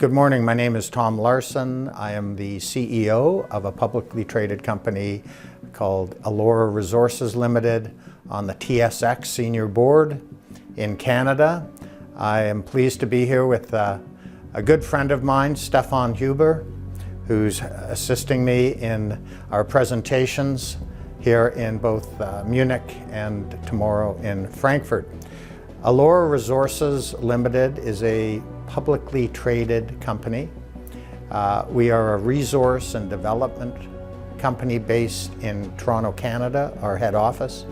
Good morning. My name is Tom Larsen. I am the CEO of a publicly traded company called Eloro Resources Limited on the TSX Senior Board in Canada. I am pleased to be here with a good friend of mine, Stefan Huber, who's assisting me in our presentations here in both Munich and tomorrow in Frankfurt. Eloro Resources Limited is a publicly traded company. We are a resource and development company based in Toronto, Canada, our head office,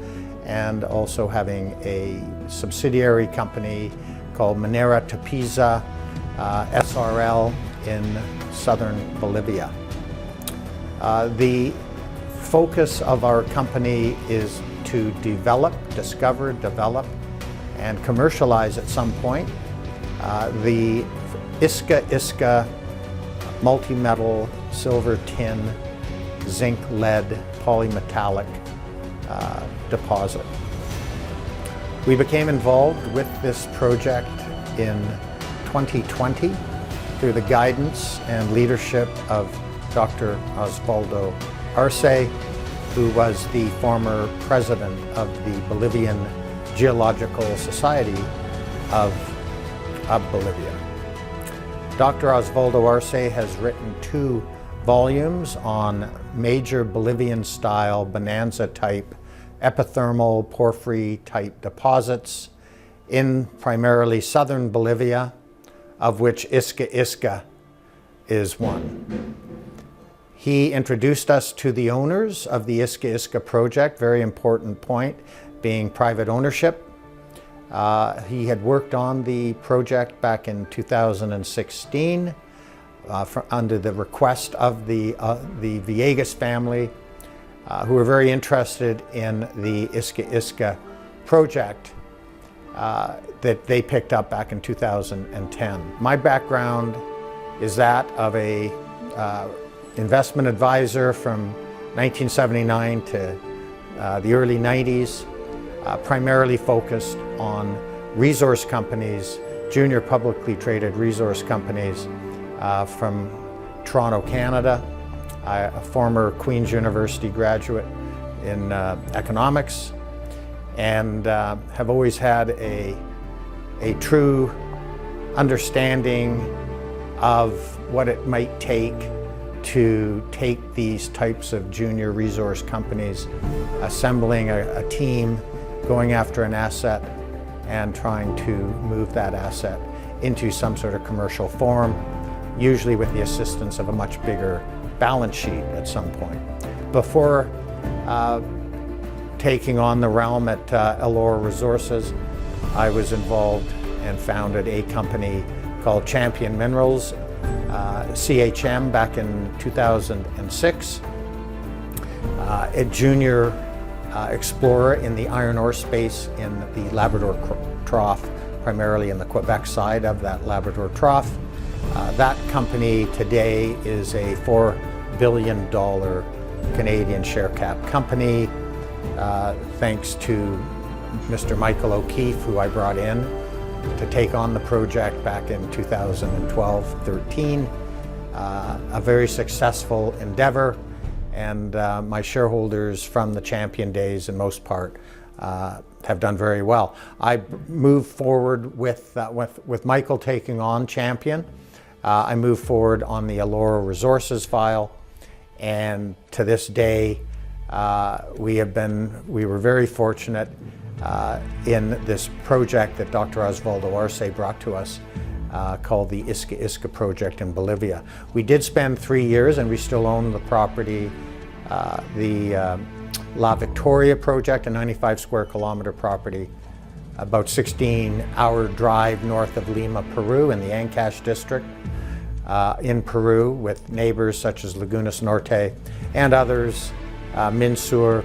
and also having a subsidiary company called Minera Tupiza SRL in southern Bolivia. The focus of our company is to discover, develop, and commercialize at some point the Iska multi-metal silver tin zinc lead polymetallic deposit. We became involved with this project in 2020 through the guidance and leadership of Dr. Osvaldo Arce, who was the former president of the Bolivian Geological Society of Bolivia. Dr. Osvaldo Arce has written 2 volumes on major Bolivian-style bonanza-type epithermal porphyry-type deposits in primarily southern Bolivia, of which Iska is one. He introduced us to the owners of the Iska project, very important point being private ownership. He had worked on the project back in 2016 under the request of the Villegas family, who were very interested in the Iska project that they picked up back in 2010. My background is that of a investment advisor from 1979 to the early 90s, primarily focused on resource companies, junior publicly traded resource companies from Toronto, Canada. I'm a former Queen's University graduate in economics, and have always had a true understanding of what it might take to take these types of junior resource companies, assembling a team, going after an asset, and trying to move that asset into some sort of commercial form, usually with the assistance of a much bigger balance sheet at some point. Before taking on the realm at Eloro Resources, I was involved and founded a company called Champion Minerals, CHM, back in 2006. A junior explorer in the iron ore space in the Labrador Trough, primarily in the Quebec side of that Labrador Trough. That company today is a $4 billion Canadian share cap company, thanks to Mr. Michael O'Keefe, who I brought in to take on the project back in 2012-13. A very successful endeavor, and my shareholders from the Champion days, in most part, have done very well. I moved forward with Michael taking on Champion. I moved forward on the Eloro Resources file, and to this day, we were very fortunate in this project that Dr. Osvaldo Arce brought to us, called the Iska project in Bolivia. We did spend 3 years, and we still own the property, the La Victoria project, a 95 square kilometer property, about 16-hour drive north of Lima, Peru, in the Ancash district in Peru, with neighbors such as Lagunas Norte and others, Minsur,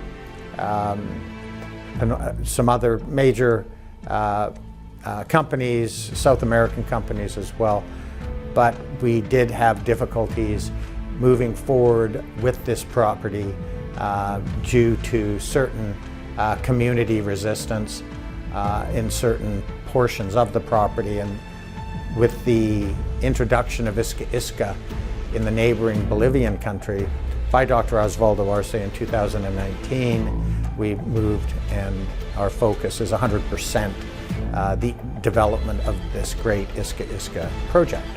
some other major companies, South American companies as well. But we did have difficulties moving forward with this property due to certain community resistance in certain portions of the property, and with the introduction of Iska in the neighboring Bolivian country by Dr. Osvaldo Arce in 2019, we moved and our focus is 100% the development of this great Iska project.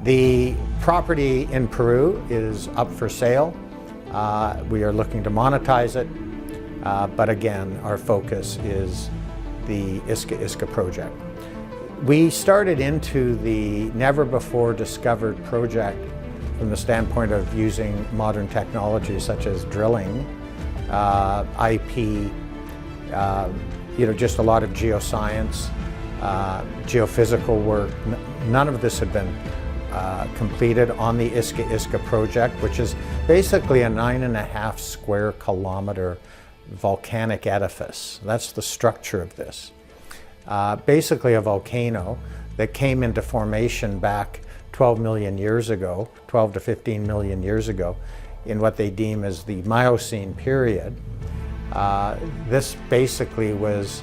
The property in Peru is up for sale. We are looking to monetize it, but again, our focus is the Iska project. We started into the never-before-discovered project from the standpoint of using modern technology such as drilling, IP, just a lot of geoscience, geophysical work. None of this had been completed on the Iska project, which is basically a 9.5 square kilometer volcanic edifice. That's the structure of this. Basically a volcano that came into formation back 12 million years ago, 12 to 15 million years ago, in what they deem as the Miocene period. This basically was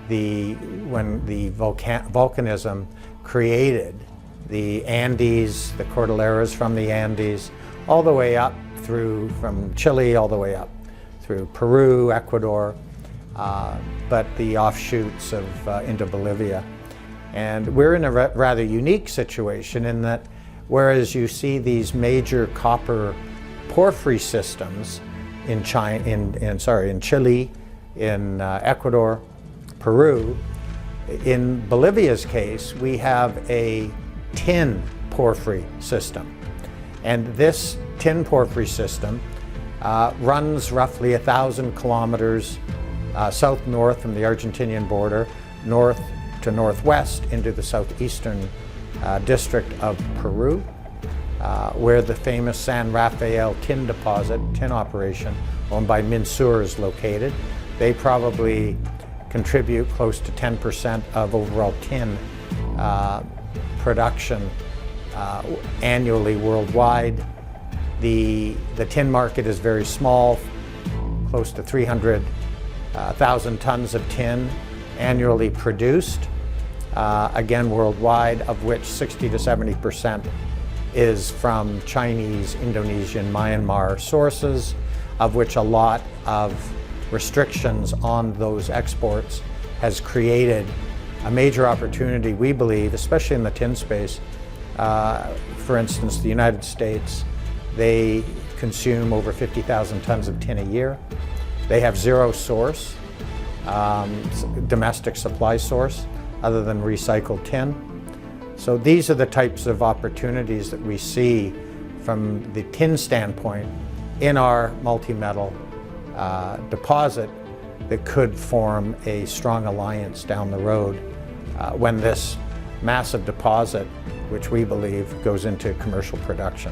when the volcanism created the Andes, the Cordilleras from the Andes, all the way up from Chile all the way up through Peru, Ecuador, but the offshoots into Bolivia. And we're in a rather unique situation in that whereas you see these major copper porphyry systems in Chile, in Ecuador, Peru, in Bolivia's case, we have a tin porphyry system. And this tin porphyry system runs roughly 1,000 kilometers south-north from the Argentinian border, north to northwest into the southeastern district of Peru, where the famous San Rafael tin deposit, tin operation, owned by Minsur is located. They probably contribute close to 10% of overall tin production annually worldwide. The tin market is very small, close to 300,000 tons of tin annually produced, again worldwide, of which 60 to 70% is from Chinese, Indonesian, Myanmar sources, of which a lot of restrictions on those exports has created a major opportunity, we believe, especially in the tin space. For instance, the United States, they consume over 50,000 tons of tin a year. They have zero source, domestic supply source, other than recycled tin. So these are the types of opportunities that we see from the tin standpoint in our multi-metal deposit that could form a strong alliance down the road when this massive deposit, which we believe goes into commercial production.